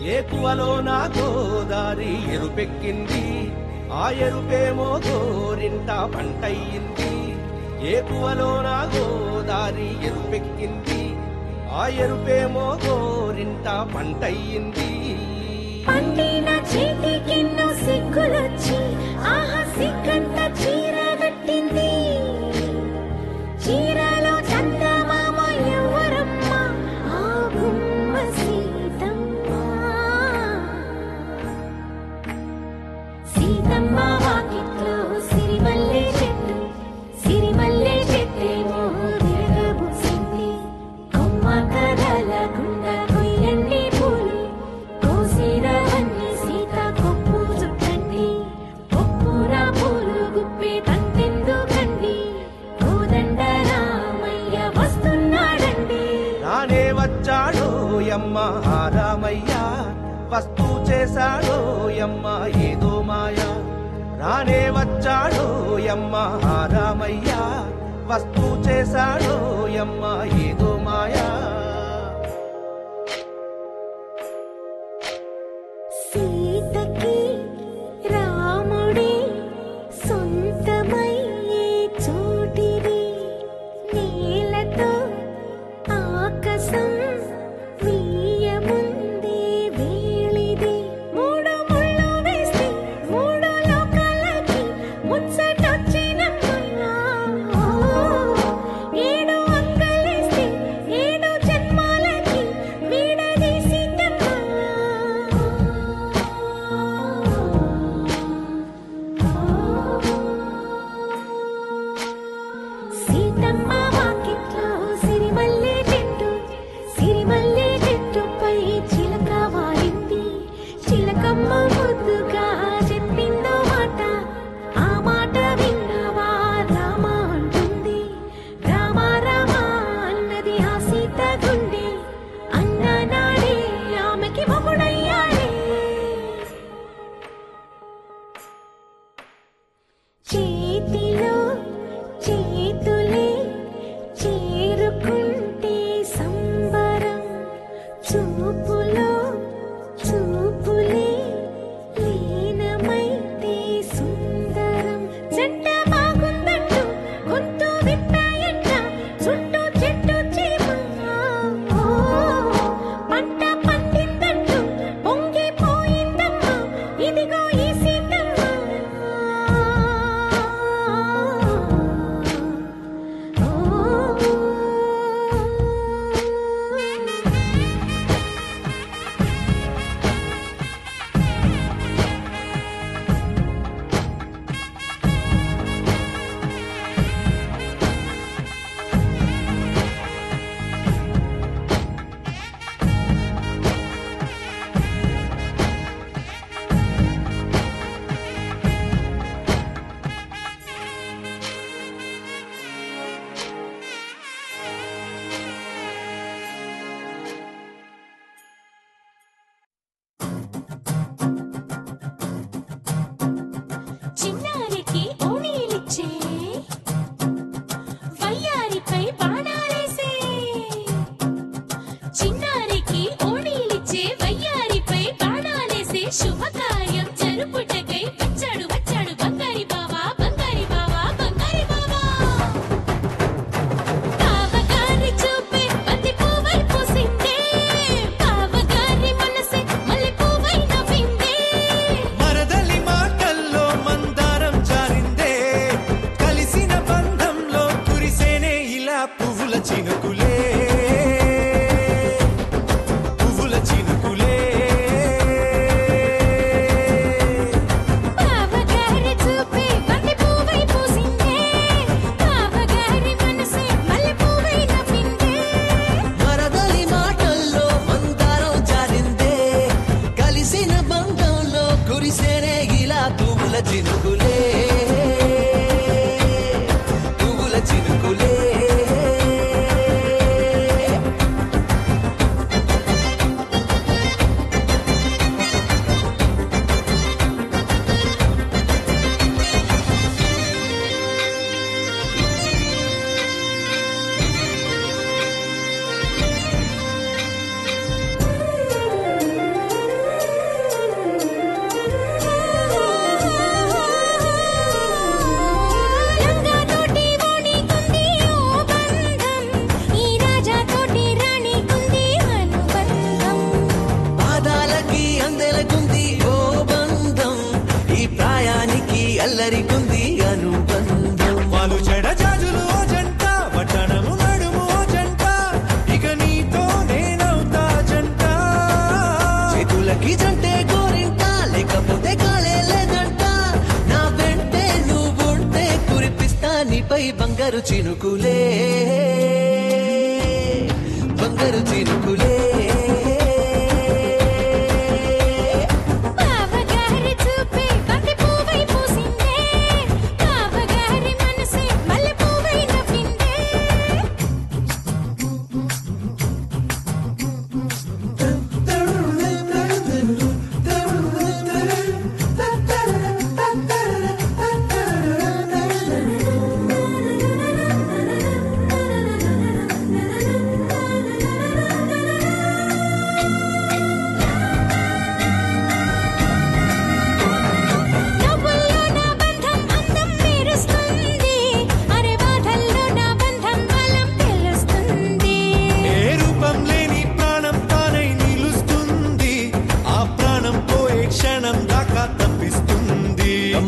ఏకువలో నా గోదారి ఎరుపెక్కింది, ఆ ఎరుపేమో గోరింట పంటయ్యింది. ఏకువలో నా గోదారి ఎరుపెక్కింది, ఆ ఎరుపేమో గోరింట పంటయ్యింది. పండిన చేతికెన్నో సిగ్గులొచ్చి ఆహా సిగ్గంత చీర కట్టింది. చీరలో చందమామ ఎవరమ్మ, ఆ గుమ్మ సీతమ్మ. సీతమ్మ వాకిట్లో సిరిమల్లె చెట్టు, సిరిమల్లె చెట్టేమో విరగబూసింది. కొమ్మ కదలకుండా కొయ్యండి పూలు, కోసిరవన్నీ సీత కొప్పు చుట్టండి. కొప్పున పూలు గుప్పే తంతెందుకండి, కోదండ రామయ్య వస్తున్నాడండి. రానే వచ్చాడో యమ్మ ఆ రామయ్య, వస్తూ చేశాడో యమ్మ ఏదో మాయ. రానే వచ్చాడో యమ్మ ఆ రామయ్య, వస్తూ చేశాడో యమ్మ ఏదో మాయా. సీతకి రాముడే సొంతమయ్యే చోటిది, నేలతో ఆకాశం వీయముందే వేళిది. మూడు ముళ్ళు వేస్తే మూడు లోకాలకి ముచ్చటొచ్చినమ్మయ్యా. ఏడు అంకలేస్తే ఏడు పై బంగారు చినుకులే బంగారు చినుకులే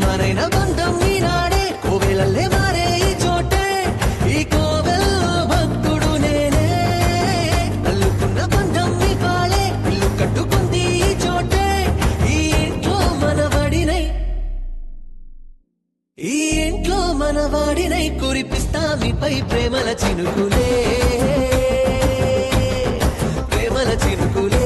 మరైన బంధం ఈనాడే కోవెలల్లే మారే ఈ చోటే ఈ కోవెల్లో భక్తుడు నేనే అల్లుకున్న బంధం ఈ పాలే ఇల్లు కట్టుకుంది ఈ చోటే ఈ ఇంట్లో మనవాడినై కురిపిస్తా మీపై ప్రేమల చినుకులే ప్రేమల చినుకులే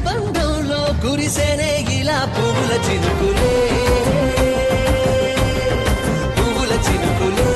బంధంలో కురిసేనే ఇలా పువ్వుల చినుకులే పువ్వుల చినుకులే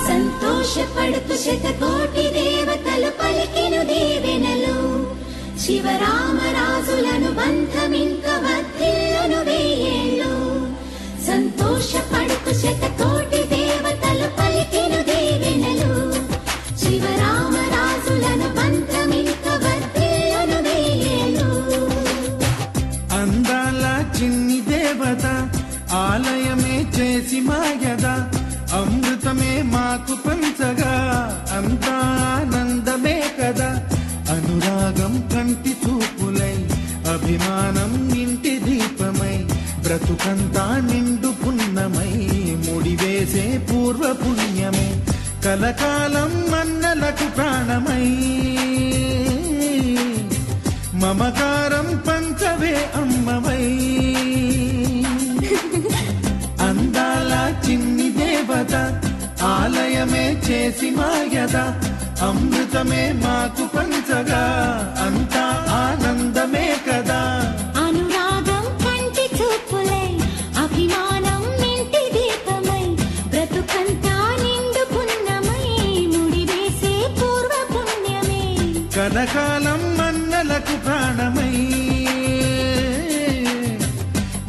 సంతోషపడుతు శతకోటి దేవతలు పలికెను దీవెనలు శివరామరాజులను బంధమింక వర్ధిల్లును వేయేళ్ళు సంతోషపడుతు శతకోటి దేవతలు పలికెను దీవెనలు శివరామరాజులను బంధమింక వర్ధిల్లును వేయేళ్ళు అందాల చిన్ని దేవత ఆలయమే చేసి మాయదా అమృతమే మాకు పంచగా అంతా ఆనందమే కదా అనురాగం కంటి చూపులై అభిమానం ఇంటి దీపమై బ్రతుకంతా నిండు పున్నమై ముడివేసే పూర్వ పుణ్యమే కలకాలం మన్నలకు ప్రాణమై మమకారం పంచవే అమ్మవై అందాల చిన్ని దేవత ఆలయమే చేసి మాయద అమృతమే మాకు పంచగా అంతా ఆనందమే కదా అనురాగం కంటి చూపులై అభిమానం ఇంటి దీపమై బ్రతుకంతా నిండు పుణ్యమై ముడివేసే పూర్వ పుణ్యమే కలకాలం మన్నలకు ప్రాణమై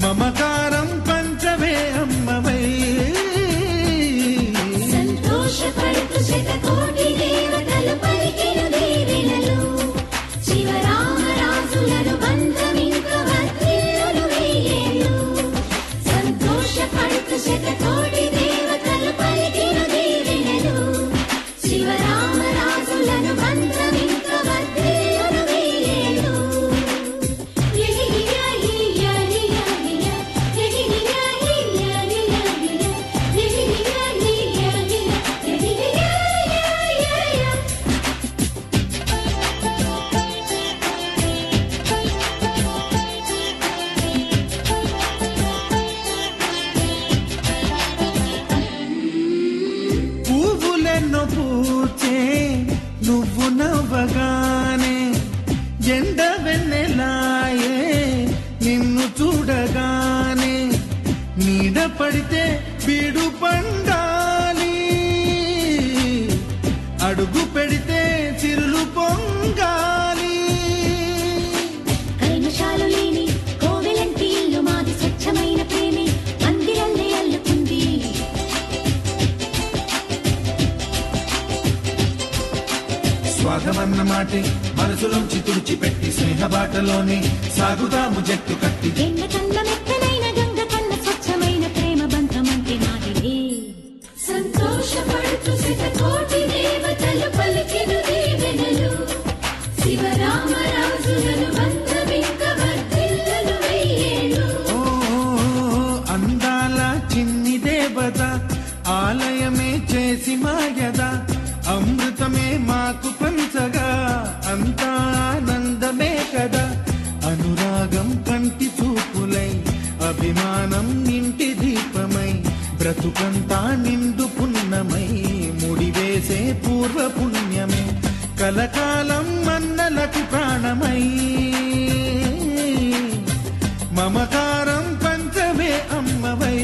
మమకారం పంచవే అమ్మవై సంతోషపడుతు శతకోటి దేవతలు పలికెను దీవెనలు శివరామరాజులను బంధమింక వర్ధిల్లును వేయేళ్ళు సంతోషపడుతు శతకోటి దేవతలు పలికెను దీవెనలు శివరామరాజులను బంధమింక వర్ధిల్లును వేయేళ్ళు పువ్వులెన్నో పూచే నువ్వు నవ్వగానే ఎండ వెన్నెలాయే నిన్ను చూడగానే నీడ పడితే బీడు పండాలి అడుగు పెడితే చిరులు పొంగాలి కల్మషాలు లేని కోవెల మాటే మనసులోంచి తుడిచిపెట్టి స్నేహ బాటలోనే సాగుదాము జట్టు కట్టి. ఎండ కన్న మెత్తనైన గంగ కన్న స్వచ్ఛమైన ప్రేమ బంధమంటే మాదిలే. సంతోషపడుతూ శతకోటి దేవతలు పలికిన దీవెనలు, శివరామరాజులను బంధమింక వర్ధిల్లును వెయ్యేళ్ళు. అందాల చిన్ని దేవత ఆలయమే చేసి మాయద, అమృతమే మాకు పంచగా అంతా ఆనందమే కదా. అనురాగం కంటి చూపులై అభిమానం నింటి దీపమై బ్రతుకంతా నిండు పున్నమై ముడివేసే పూర్వ పుణ్యమే కలకాలం మన్నలకు ప్రాణమై మమకారం పంచమే అమ్మవై.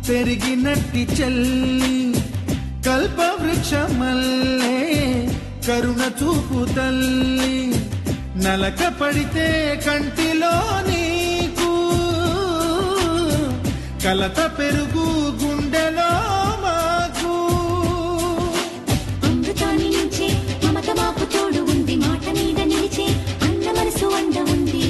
పెరిగినట్టి చెల్లి కల్పవృక్షమల్లే కరుణ చూపు తల్లి, నలక పడితే కంటిలో నీకు కలత పెరుగు గుండెలో మాకు. అమృతాన్ని నుంచే మమత మాకు తోడు ఉంది, మాట మీద నిలిచే అన్న మనసు అండ ఉంది.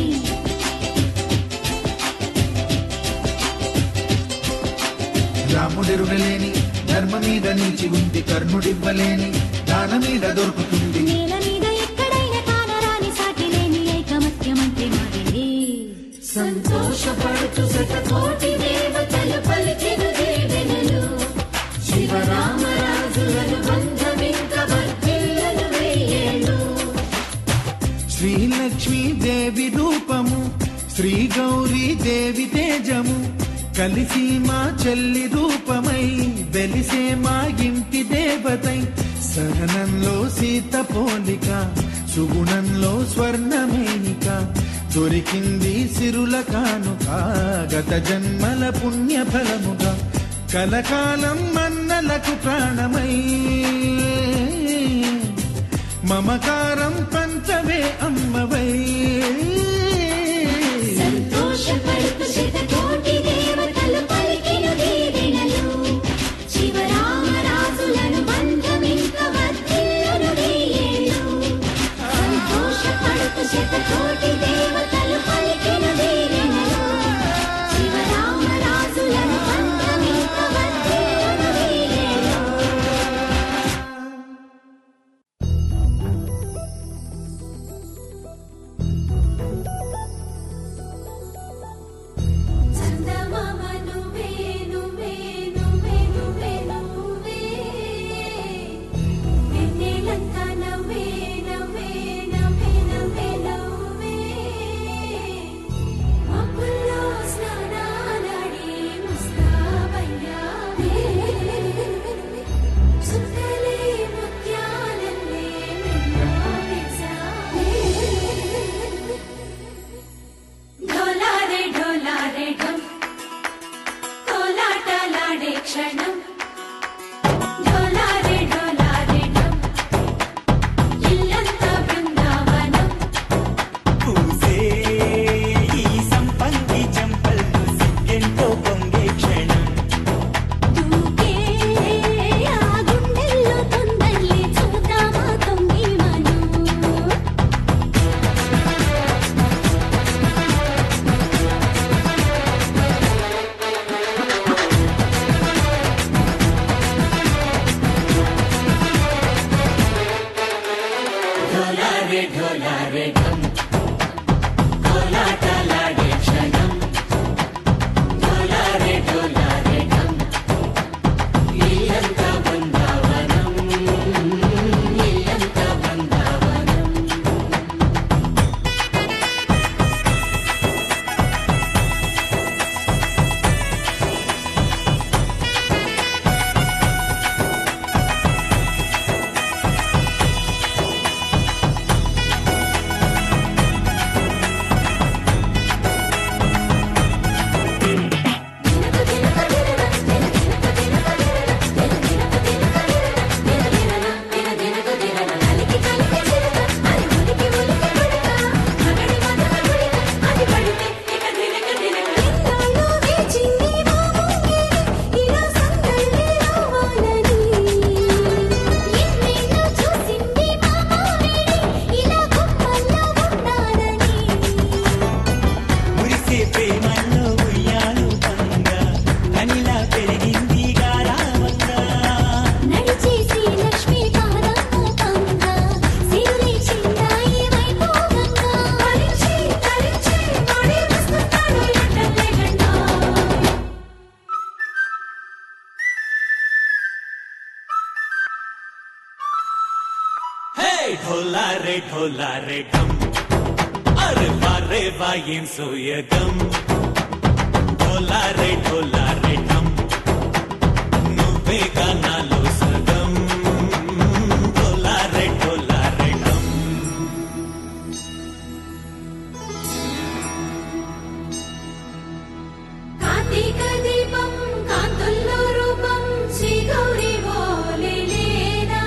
రాముడెరుగలేని ధర్మ మీద నిలిచి ఉంది, కర్ణుడివ్వలేని దాన మీద దొరుకుతుంది. నేల మీద ఎక్కడైనా కానరాని సాటి లేని ఐకమత్యమంటే మాదిలే. సంతోషపడుతూ శతకోటి దేవతలు పలికిన దీవెనలు, శివరామరాజులను బంధమింక వర్ధిల్లును వెయ్యేళ్ళు. శ్రీలక్ష్మీ దేవి రూపము శ్రీ గౌరీ దేవి తేజము కలిసి మా చెల్లి రూపమై వెలిసే మా ఇంటి దేవతై. సహనంలో సీత పోలిక సుగుణంలో స్వర్ణమేనిక దొరికింది సిరుల కానుక గత జన్మల పుణ్య ఫలముగా కలకాలం మన్నలకు ప్రాణమై మమకారం పంచవే అమ్మవై. సంతోషపడుతూ శతకోటి దేవతలు పలికిన దీవెనలు, శివరామరాజులను బంధమింక వర్ధిల్లును వెయ్యేళ్ళు. సంతోషపడుతూ శతకోటి దేవతలు పలికిన దీవెనలు, శివరామరాజులను బంధమింక వర్ధిల్లును వెయ్యేళ్ళు. ढोला रे ढम अरे वाह ఏం సోయగం ढोला रे ढम నువ్వేగా నాలో సగం ढोला रे ढम కార్తీక దీపం కాంతుల్లో రూపం శ్రీ గౌరీ ఓలేలేనా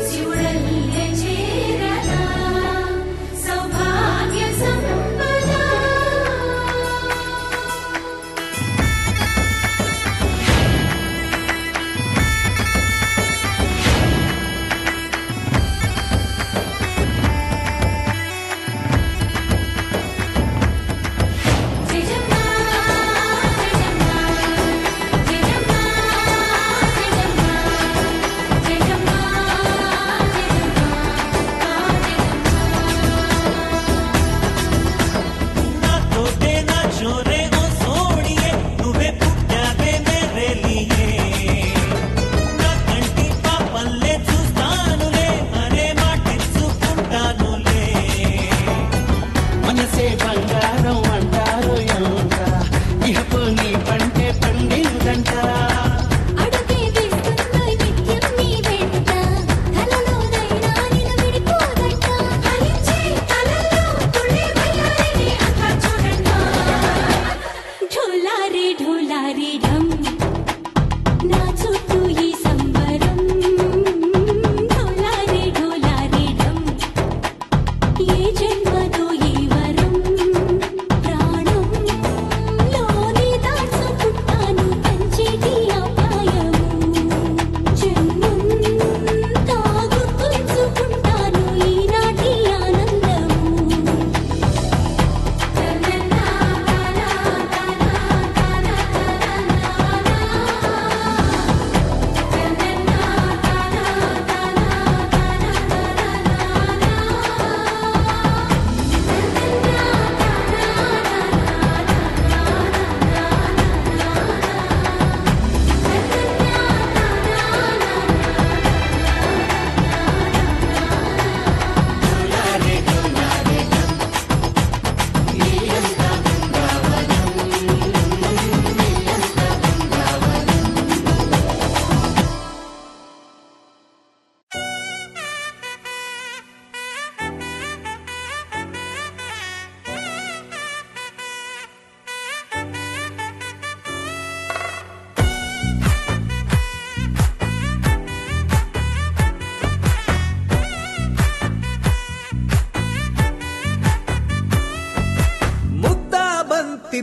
శివుడల్లే చేరనా సౌభాగ్య సంపద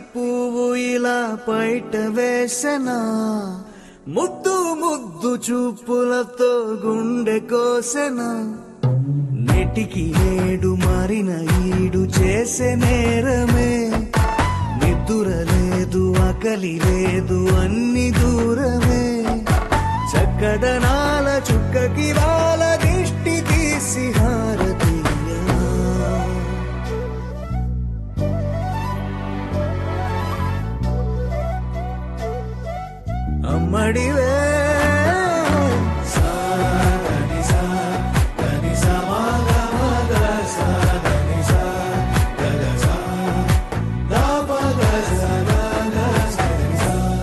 పువ్వు ఇలా పైట వేసనా ముద్దు ముద్దు చూపులతో గుండె కోసెనా నెటికి నేడు మారిన ఈడు చేసే నేరమే నిద్ర లేదు ఆకలి లేదు అన్ని దూరమే చక్కదనాల చుక్కకి వాళ్ళ దిష్టి తీసి హారతి అమ్మడివే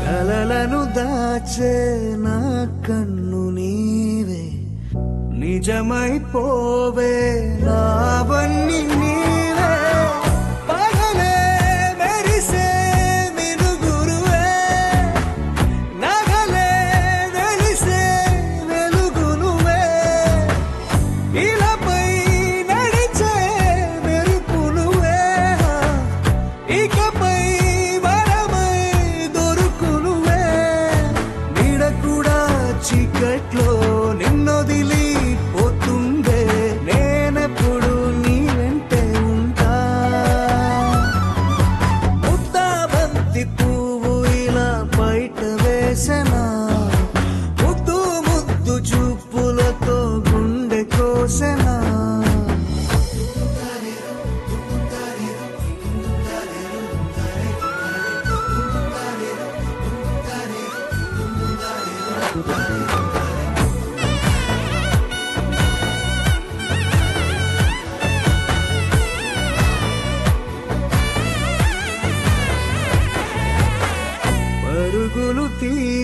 కలలను దాచే నా కన్ను నీవే నిజమైపోవే నావన్నీ నీవే పగలే మెరిసే మినుగురువే నగలే వెలిసే వెలుగునువే ఇలాపై నడిచే మెరుపునువే ఇకపై వరమై దొరుకునువే నీడ కూడా చీకట్లో నిన్నొదిలి పోతుందే నేనెప్పుడు నీ వెంటే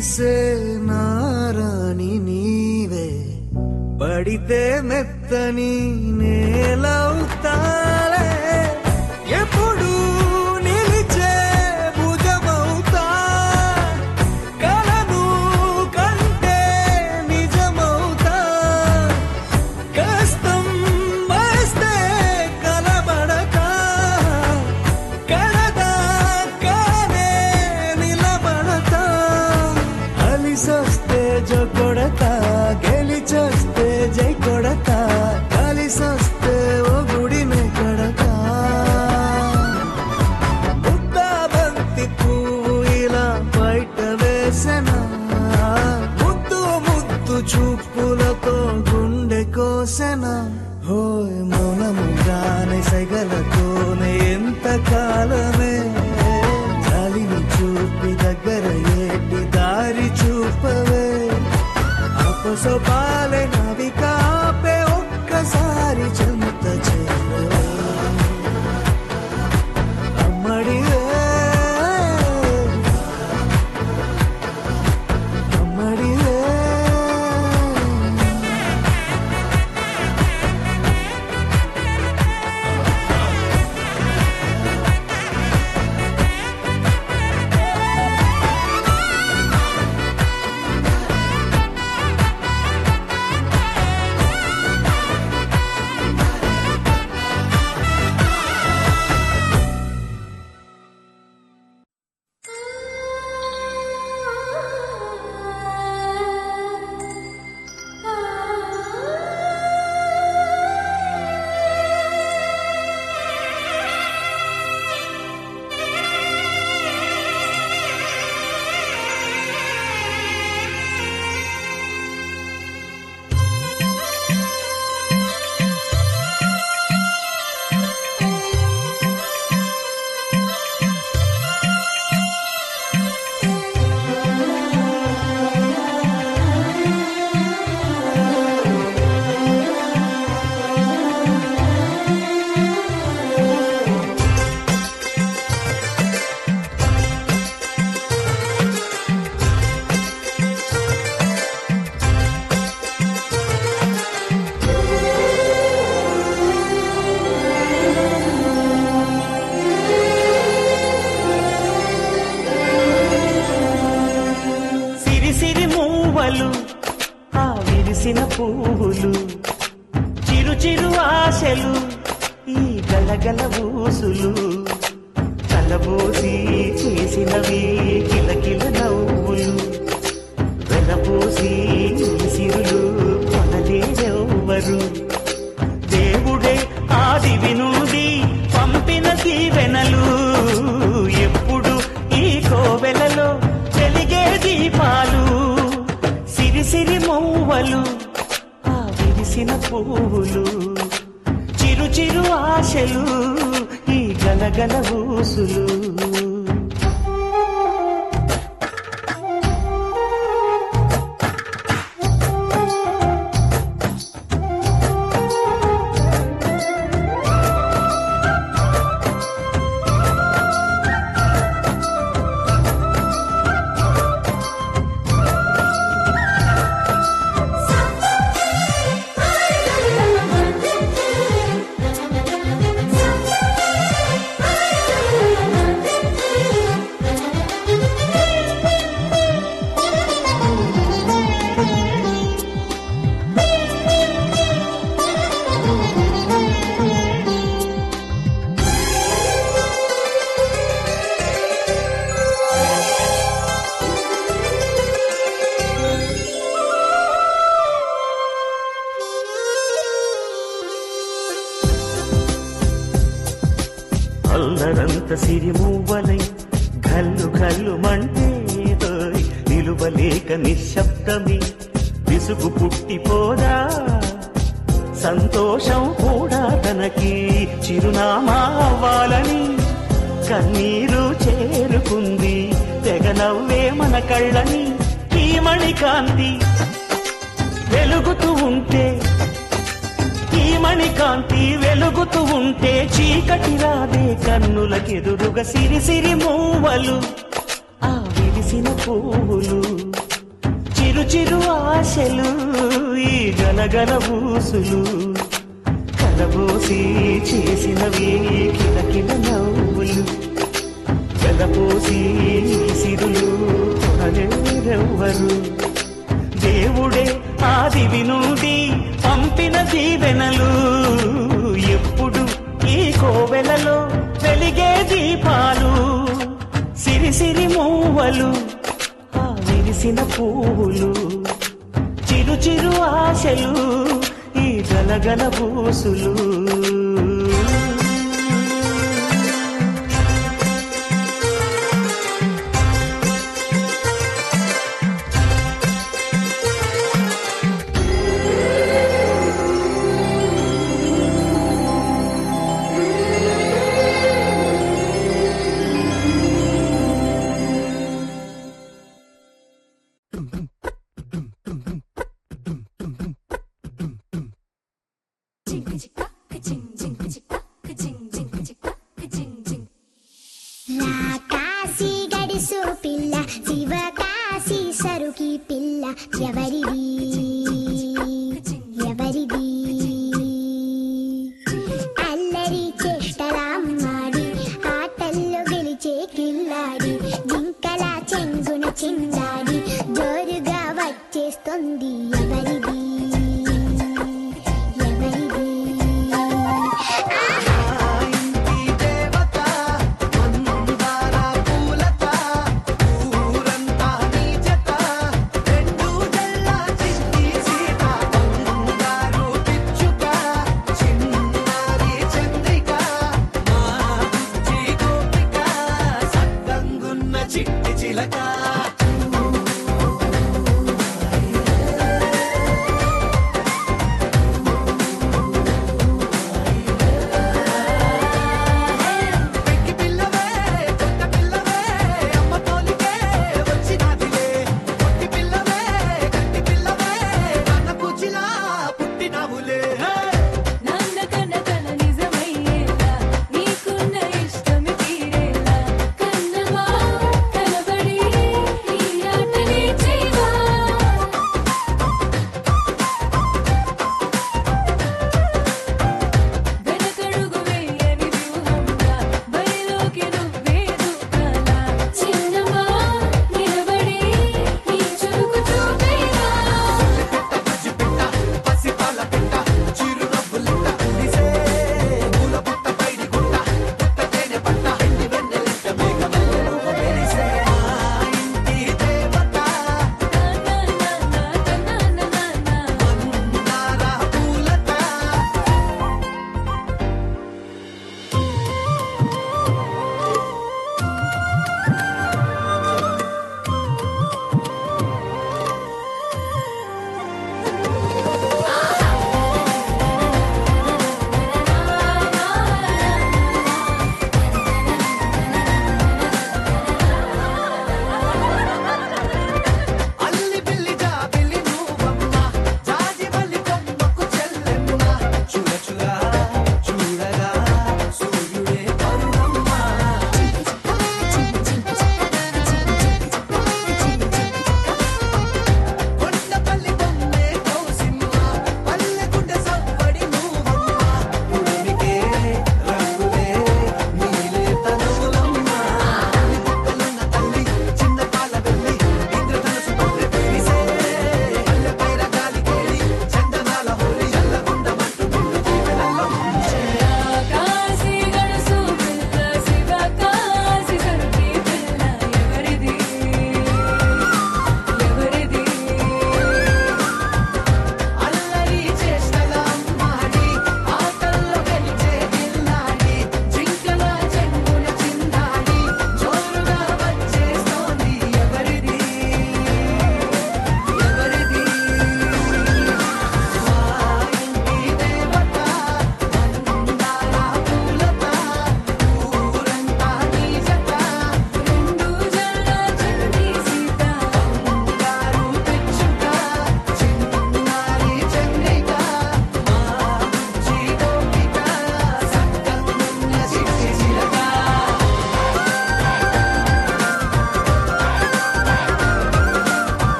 తీసే నారాణి నీవే పడితే మెత్తని నేలవుతాలే ఎప్పుడు నిలిచే భుజమవుతా కలను కంటే నిజమవుతా కష్టం వస్తే కలబడతా కడదాకానే నిలబడతా అలిసొస్తే జో కొడతా గెలిచొస్తే జై కొడతా కలిసొస్తే ఓ గుడిని కడతా ముద్దాబంతి పువ్వు ఇలా బయట వేసెనా ముద్దు ముద్దు చూపులతో గుండె కోసెనా హోయ్ మౌనముగానే సగలతోనే ఎంత కాలమే జాలిని చూపి దగ్గర ఏటి దారి చూపవే అపసోపాలే నవికాపే ఒక్కసారి చెంత చేరవే అమ్మడివే అమ్మడివే ఆ విరిసిన పువ్వులు చిరు చిరు ఆశలు ఈ గలగల ఊసులు కలబోసి చేసినవి కిలకిల నవ్వులు వెలబోసి సిరులు కొనలేరెవ్వరు దేవుడే ఆదివి నుండి పంపిన దీవెనలు ఎప్పుడు ఈ కోవెలలో వెలిగే దీపాలు సిరి మౌవలు ఆ విరిసిన పువ్వులు చిరు చిరు ఆశలు ఈ గలగల ఊసులు అల్లరంత సిరిమూవలై గల్లు గల్లు మంటే నిలువలేక నిశ్శబ్దమి విసుగు పుట్టిపోదా సంతోషం కూడా తనకి చిరునామా అవ్వాలని కన్నీరు చేరుకుంది తెగ నవ్వే మన కళ్ళని ఈ మణికాంతి వెలుగుతూ ఉంటే ఈ మణికాంతి వెలుగుతూ ఉంటే చీకటి రాదే కన్నులకెదురుగా సిరి సిరి మూవలు ఆ విరిసిన పువ్వులు చిరు చిరు ఆశలు ఈ గనగన ఊసులు కలబోసి చేసినవి కిలకిల నవ్వులు వెలపోసి సిరులు కొనలేరెవ్వరు దేవుడే ఆదివి నుండి పంపిన దీవెనలు ఎప్పుడు ఈ కోవెలలో వెలిగే దీపాలు సిరి సిరి మూవలు ఆ విరిసిన పువ్వులు చిరు చిరు ఆశలు ఈ గలగల పూసులు కాశీ గడిసు పిల్ల శివ కాశీ సరుకి పిల్ల ఎవరిది ఎవరిది అల్లరి చేష్టలామ్మాడి ఆటల్లో గెలిచే కిల్లాడి జింకలా చెంగున చిందాడి జోరుగా వచ్చేస్తుంది ఎవరిది నీకున్న ఇష్టమి తీరేలా కన్నవా కనబడి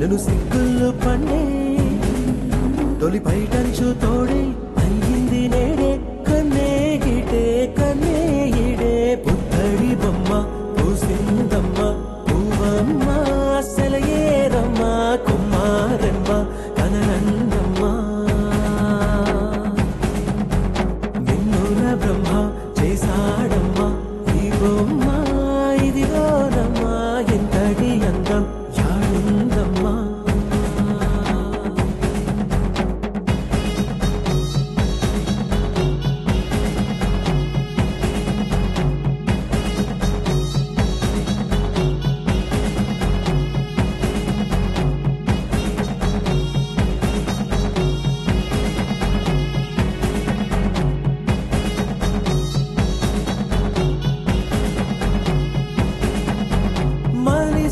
పెను సిగ్గులు పండే తొలి పైటంచు తోడే అయ్యింది నేడే కన్నే గిటే కన్నే ఇడే పుత్తడి బొమ్మ పూసిందమ్మ పూవమ్మ సెలయేరమ్మ కుమారమ్మ కననందమ్మ నిన్నుల బ్రహ్మ చేశాడమ్మ ఈ బొమ్మ ఇదిగోనమ్మ ఎంతటి అందం యాడుందమ్మా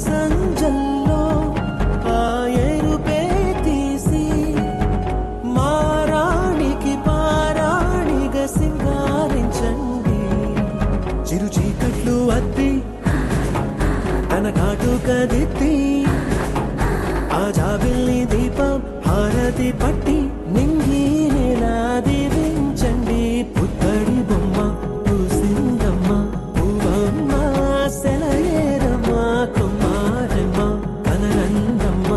సంజల్లో ఆయరుపే తీసి మారాణికి పారాణిగా సింగారించండి చిరు చీకట్లు అద్ది తన ఘాటు కదిత్తి ఆ జాబిల్ని దీపం హారతి పట్టి నింగి నెలా దీవించండి పుత్తడి బొమ్మ పూసిందమ్మ పూవమ్మ సెలయేరమ్మ కుమారమ్మ కననందమ్మ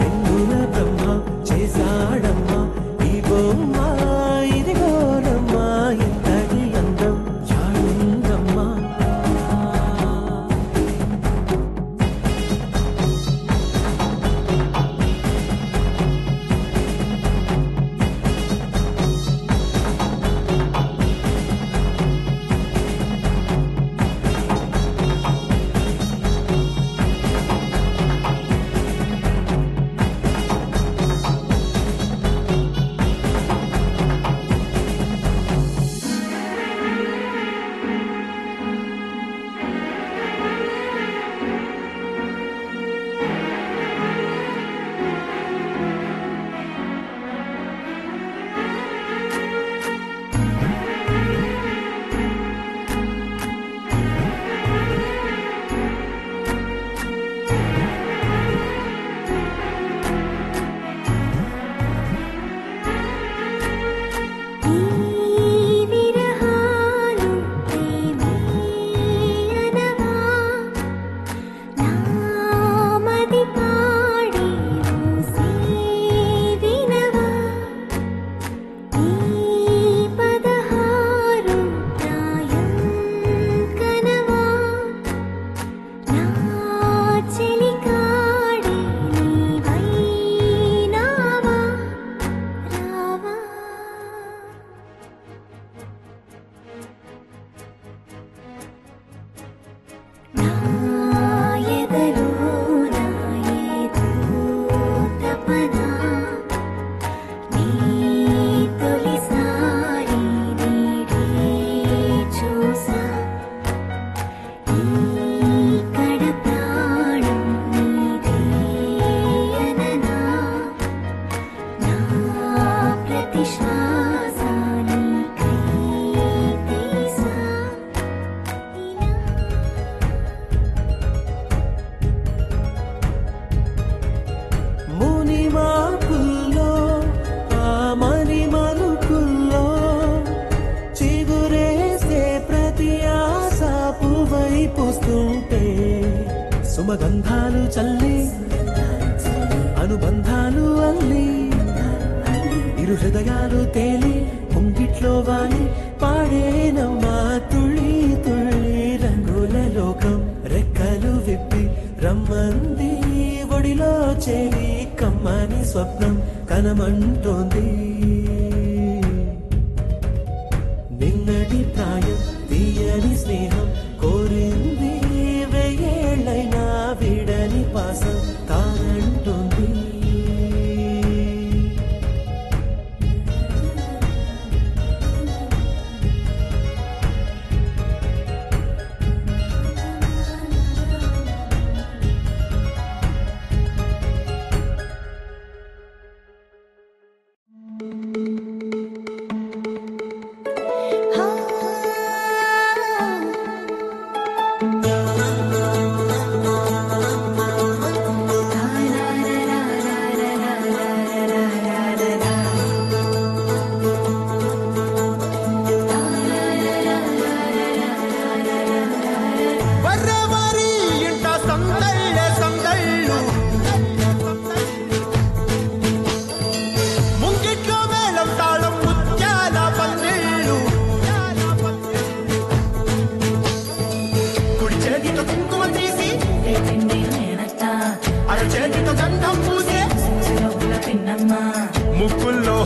నిన్నుల బ్రహ్మ చేశాడమ్మ ఈ బొమ్మ ఇదిగోనమ్మ ఎంతటి అందం యాడుందమ్మ పూస్తుంటే సుమగంధాలు చల్లి అనుబంధాలు అల్లి ఇరు హృదయాలు తేలి పొంగిట్లో వాలి పాడేనమ్మా తుళ్ళి తుళ్ళి రంగుల లోకం రెక్కలు విప్పి రమ్మంది ఒడిలో చేరి కమ్మని స్వప్నం కనమంటోంది నిన్నటి ప్రాయం తీయని స్నేహం కోరింది వెయ్యేళ్ళైనా విడని పాసం తానంటుంది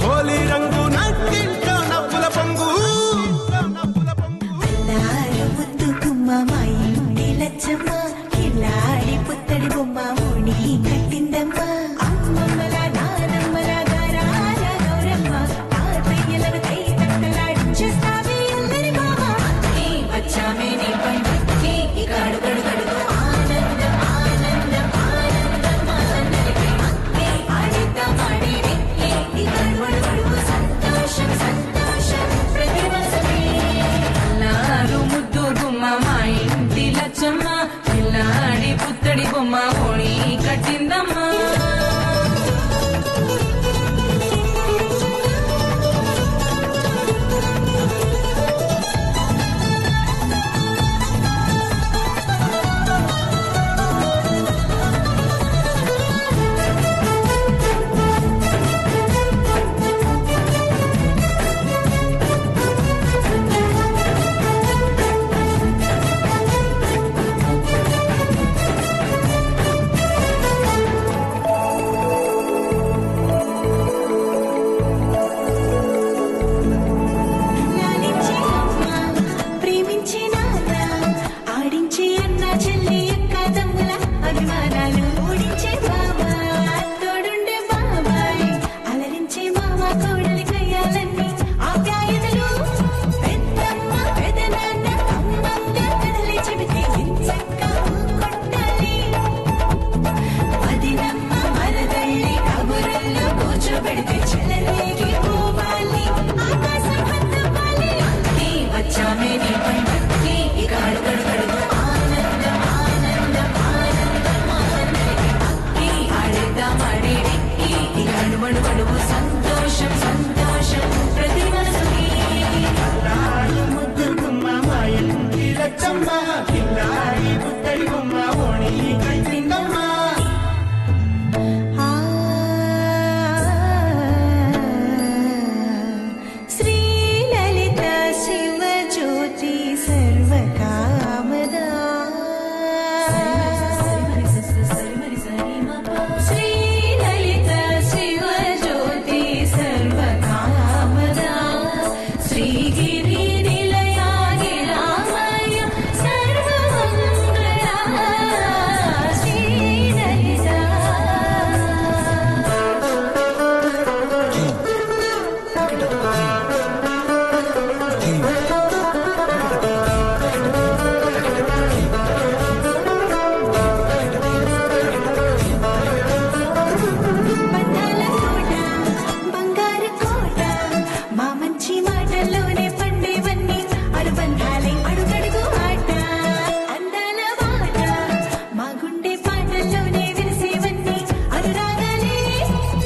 హోలీ రంగు నట్టింట నవ్వుల పొంగు ముద్దు గుమ్మ మా ఇంటి లచ్చమ్మ కిల్లాడి పుత్తడి బొమ్మ ఓణి కట్టిందమ్మ అమ్మమ్మల నానమ్మల గారాల గౌరమ్మ తాతయ్యలను కై తట్టలాడించేస్తావే అందరి బావ వచ్చామే నీ పండుగకి ఇక అడుగడుగడుగు ఆనందం ఆనందం ఆనందం అందరికీ ఆడిద్దాం ఆడిరి ఇక అడుగడుగడుగు సంతోషం సంతోషం ప్రతి మనసుకి అల్లారు ముద్దు గుమ్మ మా ఇంటి లచ్చమ్మ పిల్లాడి పుత్తడి బొమ్మ ఓణి కట్టిందమ్మా సంతోషం సంతోషం ప్రతి మనసుకి ముద్దు గుమ్మ మా ఇంటి లచ్చమ్మ కిల్లాడి పుత్తడి బొమ్మ ఓణి కట్టిందమ్మా శ్రీ లలిత శివ జ్యోతి సర్వకామదా శ్రీ లలిత శివ జ్యోతి సర్వకామదా శ్రీగిరి నిలయాగి రామయ్య సర్వమంగళ శ్రీ లలిత బంధాల కోట బంగారు కోట మా మంచి మాటల్లోనే పండేవన్నీ అనుబంధాలే అడుగడుగు ఆట అందాల బాట మా గుండె పాటల్లోనే విరిసేవన్నీ అనురాగాలే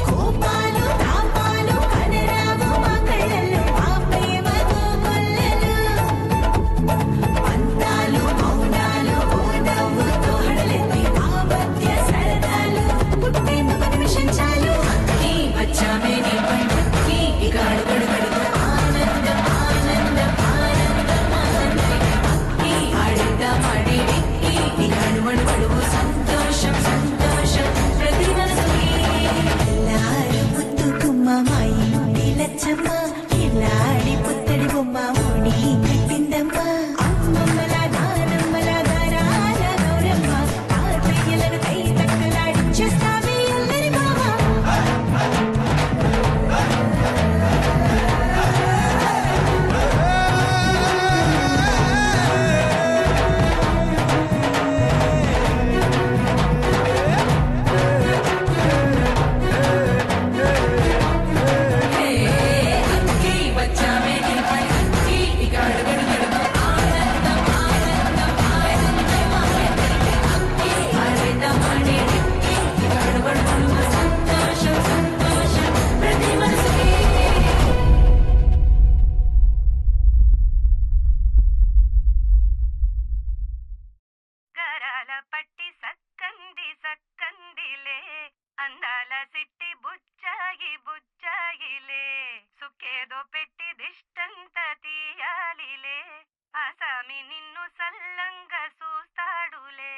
కోపాలు తాపాలు కనరావు మా కళ్ళల్లో ఆ ప్రేమ కోకొల్లలు అందాలు మౌనాలు ఓ నవ్వుతో హడలెత్తి ఆ మధ్య సరదాలు పుట్టేందుకు నిమిషం చాలు వచ్చామే నీ పండుగకి ఇక అడుగడుగడుగు ఆనందం ఆనందం ఆనందం ఆనందం ఆడిద్దాం ఆడిరి ఇక అడుగడుగడుగు సంతోషం సంతోషం ప్రతి మనసుకి ఎల్లారు ముద్దు గుమ్మ మా ఇంటి లచ్చమ్మ కిల్లాడి పుత్తడి బొమ్మ ఓణి కట్టిందమ్మా అమ్మమ్మల నానమ్మల గారాల గౌరమ్మ తాతయ్యలను కై తట్టలాడించేస్తావే అందరి బావ వచ్చామే నీ పండుగకి ఇక అడుగడుగడుగు ఆనందం ఆనందం ఆనందం ఆడిద్దాం ఆడిరి ఇక అడుగడుగడుగు సంతోషం సంతోషం ప్రతి మనసుకి గరాల పట్టి సక్కంది సక్కందిలే అందాల సిట్టి బుచ్చాయి బుచ్చాయిలే సుక్కేదో పెట్టి దిష్టంత తీయాలిలే ఆసామి నిన్ను సల్లంగా చూస్తాడులే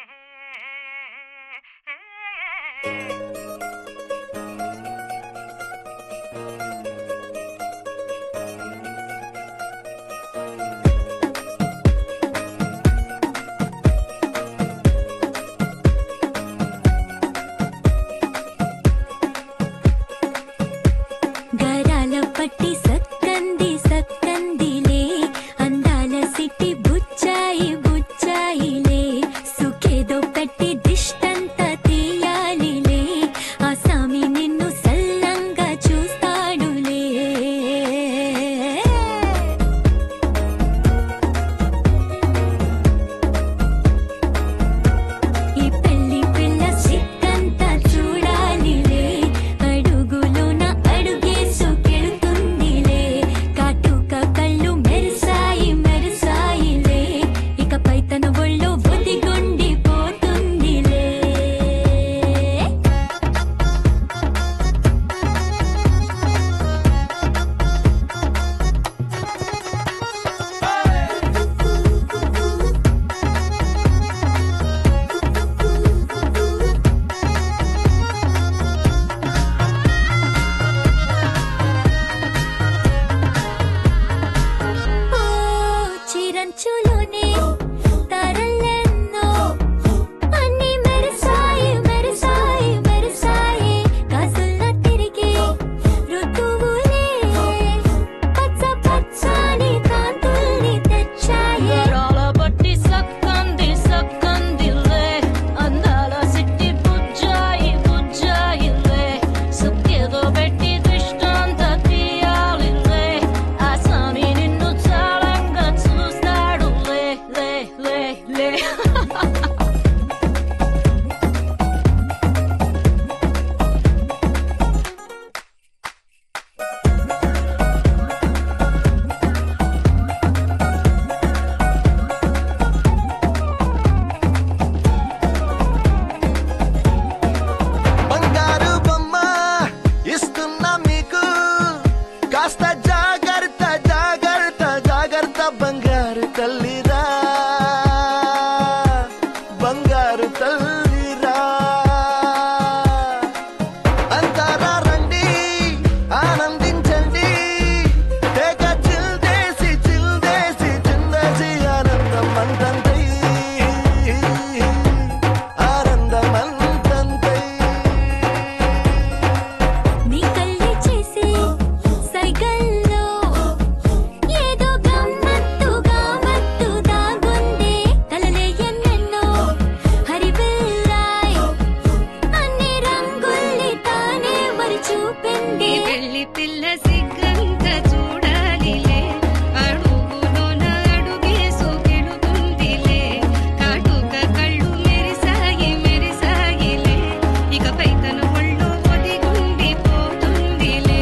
మళ్ళీరా అంతారా రండి ఆనందించండి తెగ చిల్దేసి చిందేసి ఆనందం అంతంతై ఆనందం అంతంతై నీ కళ్ళే చేసే సైగల్లో ఏదో గమ్మత్తుగా మత్తు దాగుందే కలలే ఎన్నెన్నో హరివిల్లాయ్ అన్ని రంగుల్ని తానే మరి చూపింది వెళ్ళి పిల్ల సిగ్గంత చూడాలిలే అడుగులోన అడుగేసుకెడుతుందిలే కాటుక కళ్ళు మెరిసాయిలే ఇకపై తన ఒళ్ళో ఒదిగుండి పోతుందిలే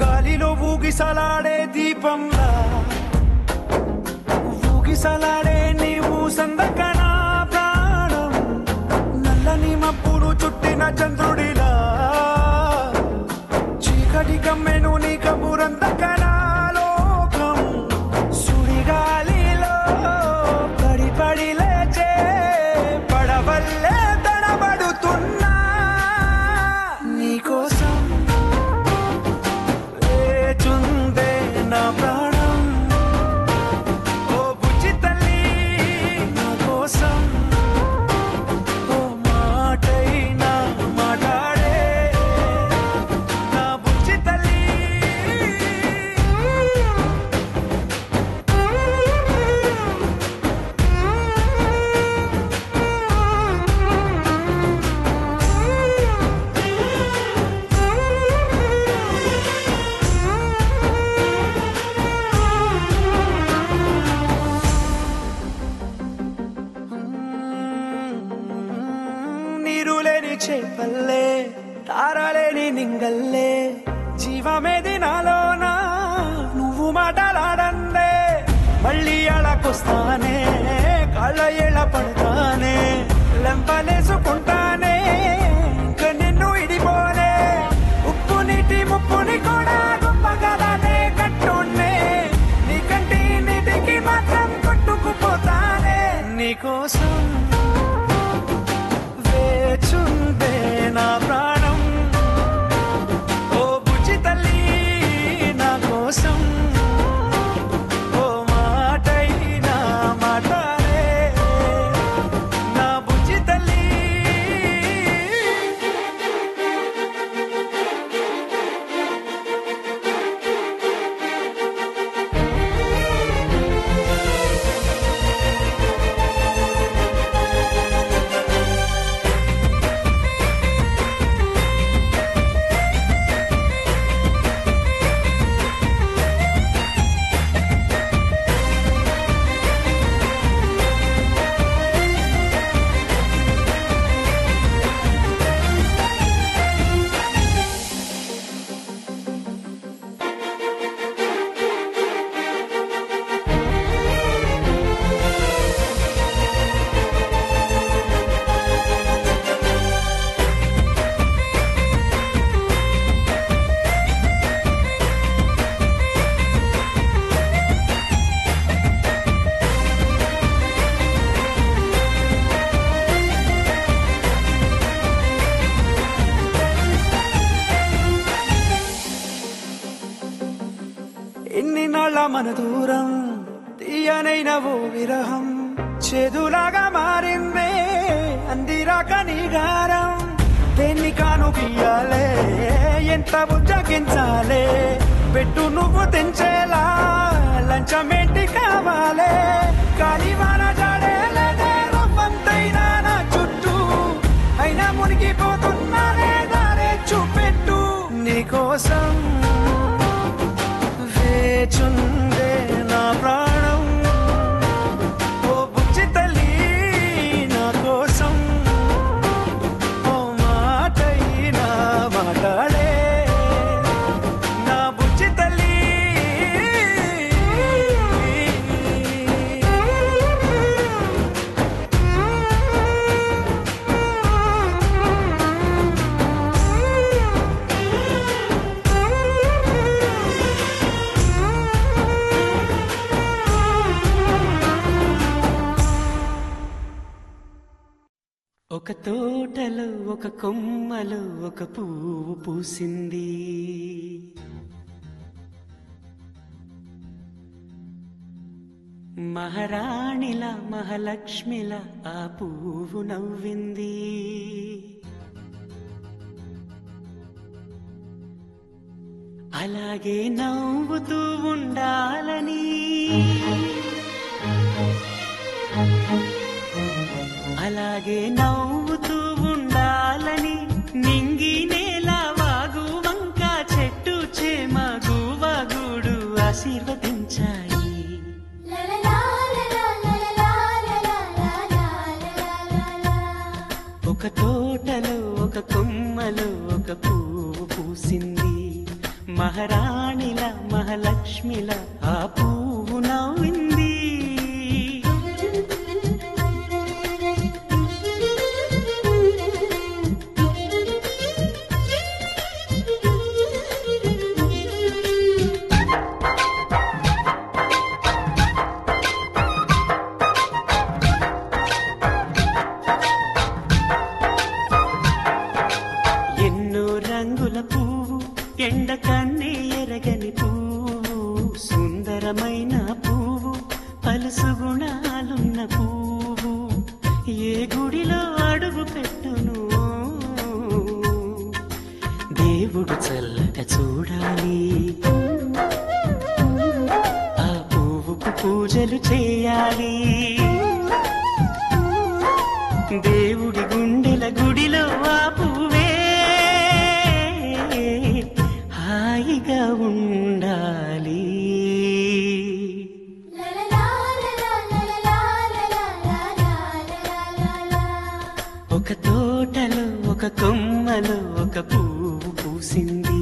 గాలిలో ఊగిసలాడే దీపంలా ఊగిసలాడే నీవు సందకన ప్రాణం నల్లని మబ్బులు చుట్టిన చంద్రుడిలా చీకటి కమ్మెను నీ కబురందకన లోకం సుడిగాలిలో పడి లేచే పడవల్లే తడబడుతున్నా నీకోసం లేచుందే నా ప్రాణం ఓ బుజ్జి తల్లి నా కోసం ఓ మాటైనా మాట్లాడే నా బుజ్జి తల్లి నీరు లేని చేపల్లే తారలేని నింగల్లే జీవమేది నాలోనా నువ్వు మాటలాడందే మళ్ళీ అడకొస్తానే కాళ్ళ ఏళ్ళ పడతానే లెంపలేసుకుంటానే ఇంక నిన్ను ఇడిపోనే ఉప్పు నీటి ముప్పుని కూడా గొప్పగా దాటే కట్టున్నే నీ కంటి నీటికి మాత్రం కొట్టుకుపోతానే నీకోసం వేచుందే నా ప్రాణం ఓ బుజ్జి తల్లి నా కోసం ఓ మాటైనా మాట్లాడే నా మన దూరం తీయనైన ఓ విరహం చేదులాగా మారిందే అందిరాక నీగారం దేన్ని కాను గీయాలే ఎంత బుజ్జగించాలే పెట్టు నువ్వు తెంచేలా లంచమేంటి కావాలే కాలివాన జాడేలే రవ్వంతైనా నా చుట్టూ అయినా మునిగిపోతున్నానే దారే చూపెట్టు నీకోసం వేచుందే నా ప్రాణం ఓ బుజ్జి తల్లి నా కోసం ఓ మాటైనా మాట్లాడే నా బుజ్జి తల్లి ఒక తోటలో ఒక కొమ్మలో ఒక పువ్వు పూసింది మహారాణిలా మహాలక్ష్మిలా ఆ పువ్వు నవ్వింది అలాగే నవ్వుతూ ఉండాలని అలాగే నవ్వుతూ ఉండాలని నింగి నేల వాగు వంక చెట్టు చేమ గువగూడు ఆశీర్వదించాయి ఒక తోటలో ఒక కొమ్మలో ఒక పువ్వు పూసింది మహారాణిల మహాలక్ష్మిల ఆ పువ్వు నవ్వింది ఎండ కన్నే ఎరగని పువ్వు సుందరమైన పువ్వు పలుసు గుణాలున్న పువ్వు ఏ గుడిలో అడుగు పెట్టును దేవుడు చల్లగా చూడాలి ఆ పువ్వుకు పూజలు చేయాలి దేవుడి గుండెల గుడిలో ఆ పువ్వే హాయిగా ఉండాలి ఒక తోటలో ఒక కొమ్మలో ఒక పువ్వు పూసింది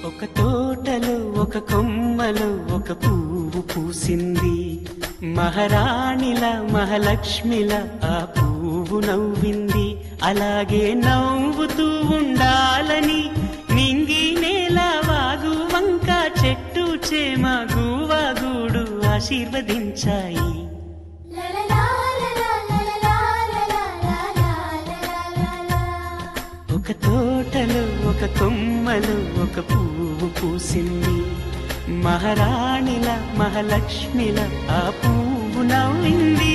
ఒక తోటలో ఒక కొమ్మలో ఒక పువ్వు పూసింది మహారాణిల మహాలక్ష్మిల ఆ పువ్వు నవ్వింది అలాగే నవ్వుతూ ఉండాలని నింగి నేల వాగు వంక చెట్టు చేమ గువగూడు ఆశీర్వదించాయి ఒక తోటలో ఒక కొమ్మలో ఒక పువ్వు పూసింది మహారాణిల మహాలక్ష్మిల ఆ పువ్వు నవ్వింది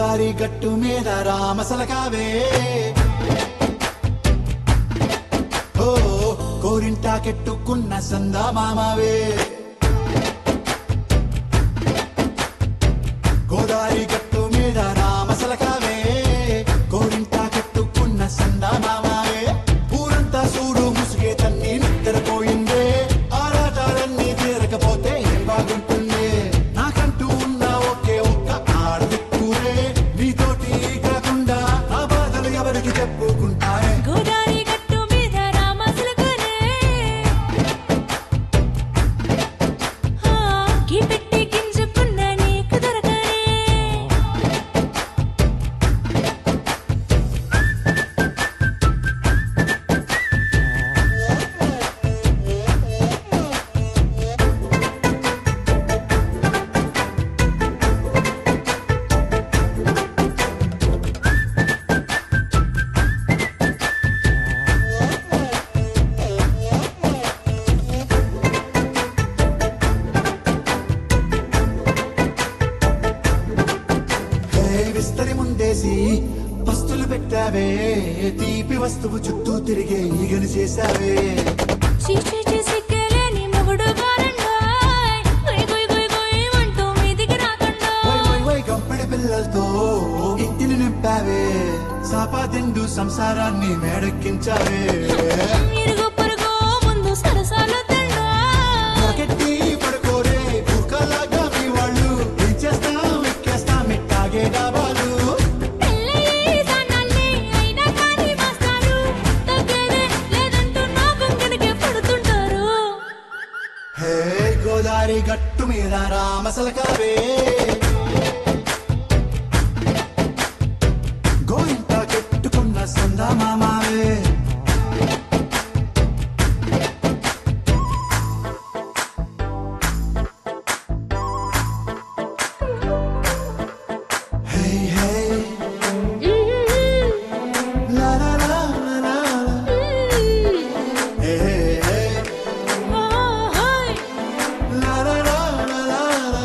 గోదారి గట్టు మీద రామసలకావే ఓ కోరింటాకెట్టుకున్న సందా మామావే గోదారి గట్టు మీద రామసలకావే కోరింటాకెట్టుకున్న సందా మామావే ఊరంతా చూడు ముసుగే తన్ని నిద్రపోయిందే ఆరాటాలన్నీ తీరకపోతే ఏం బాగుంటుంది నాకంటూ ఉన్న ఒకే ఒక్క ఆడదిక్కురే నీతోటి కాకుండా ఆ బాధలు ఎవరికి చెప్పుకుంటారే గోదారి గట్టు మీద రామసలకనే గీ పెట్టి గింజుకున్న నీకు దొరకనే విస్తరి ముందేసి పస్తులు పెట్టావే తీపి వస్తువు చుట్టూ తిరిగే ఈగను చేశావే చీచీ సిగ్గలేని మొగుడు గారండాయ్ గుయ్ గుయ్ గుయ్ గుయ్ అంటూ మీదికి రాకండా వై వై వై గంపెడి పిల్లలతో ఇంటిని నింపావే సాపాదిండు సంసారాన్ని మేడెక్కించావే ఇరుగు పొరుగు ముందు సరసాలు తండా మొరకెట్టి పడుకోరే కుక్కలాగా మీ వాళ్ళు ఏం చేస్తాం ఎక్కేస్తాం ఎట్టాగే డాబాలు పెళ్ళయి సన్నాల్ని అయినా కానీ మాస్తారు తగ్గేదే లేదంటూ నా కొంగనకే పడుతుంటారు హే గోదారి గట్టు మీద రామసలకావే గోయింట కెట్టుకున్న సందా మామావే హే హే లా లా లా లా లా హే హే లా లా లా లా లా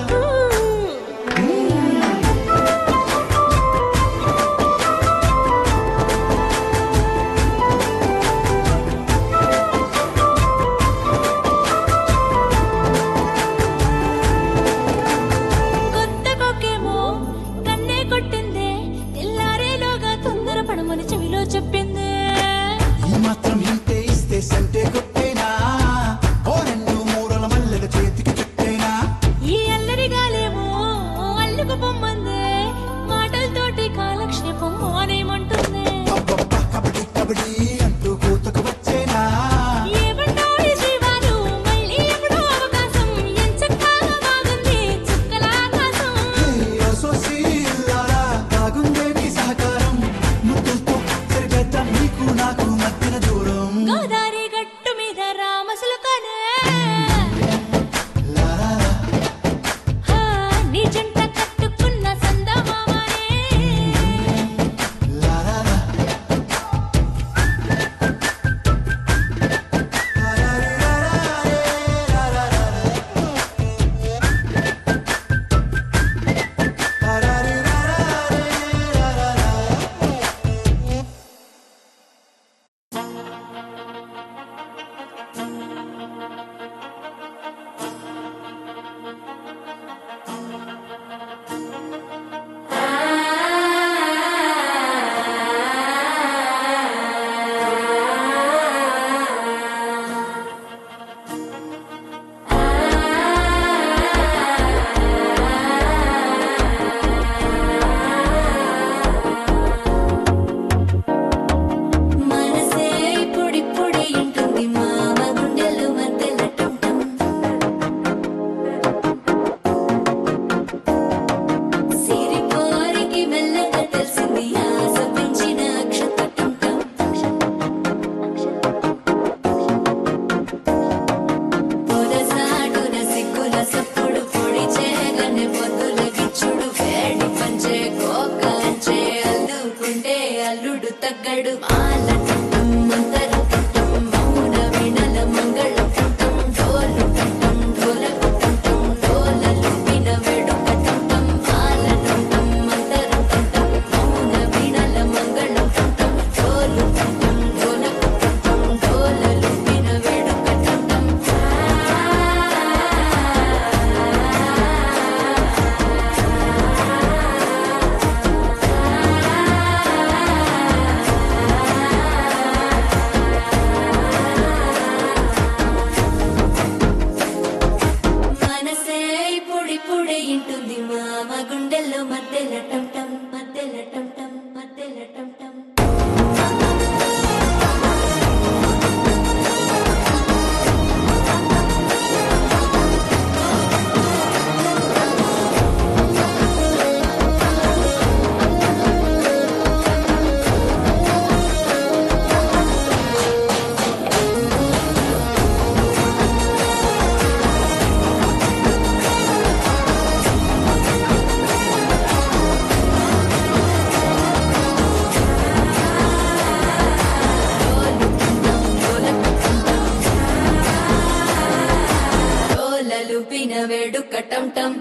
వేడుక టం టం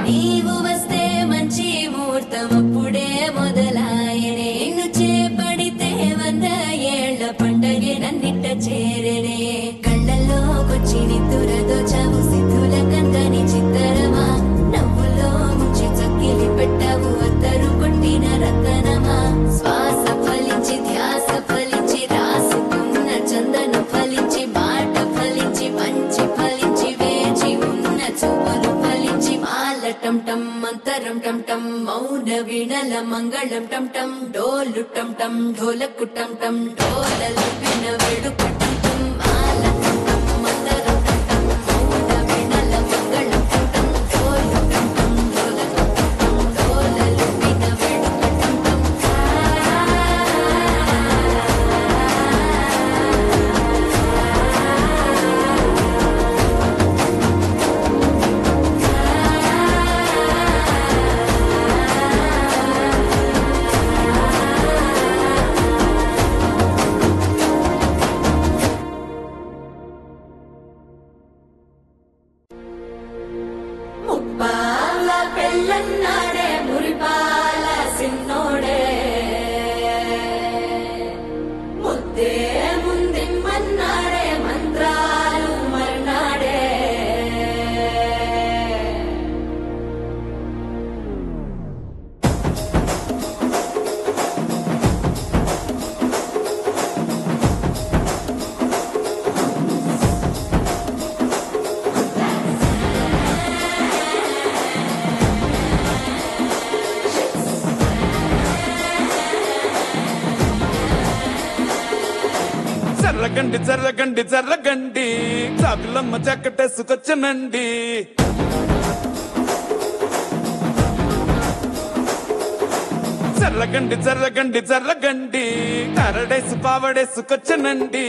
నీవు వస్తే మంచి ముహూర్తం అప్పుడే మొదలాయనే నిన్ను చేపడితే 100 ఏళ్ల పండగే నన్నిట్ట చేరనే కళ్ళల్లోకొచ్చి నిద్దురదో చావు సిద్ధుల కందని చిత్తరమా నవ్వులో ముంచి చక్కిలి పెట్టావు అత్తరు కొట్టిన రతనమా శ్వాస ఫలించి ధ్యాస ఫలించి రాసుకున్న చందన ఫలించి మాట ఫలించి మంచి ఫలించి వేచి ఉన్న చూపులు ఫలించి మాల టం టం మంతరం టం టం మౌన వీణల మంగళం టం టం డోలు టం టం ఢోలకు టం టం డోలలు విన వేడుక టం టం మాల టం టం మంతరం టం టం మౌన వీణల మంగళం టం టం డోలు టం టం ఢోలకు టం టం డోలలు విన వేడుక టం టం ముప్పాల పెళ్ళన్నాడే మురిపాల సిన్నోడే ముద్దే ముందిమ్మన్నాడే మంత్రాలు మర్నాడే జర్రగండి జర్రగండి జర్రగండి చాకులమ్మ చక్కటేసుకొచ్చనండి జర్రగండి జర్రగండి జర్రగండి కరడేసు పావడేసుకొచ్చనండి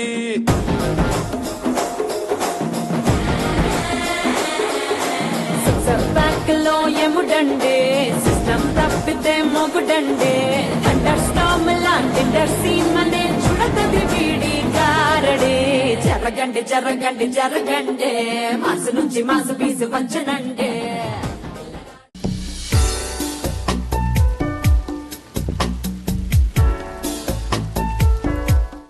బ్యాక్లో ఎముడండే సిస్టమ్ తప్పితే మొగుడండే అండర్ స్టామ్ లాంటి సీమనే చూడతది వీడి గారడే జరగండి జరగండి జరగండి మాసు నుంచి మాసు పీసు పంచనండే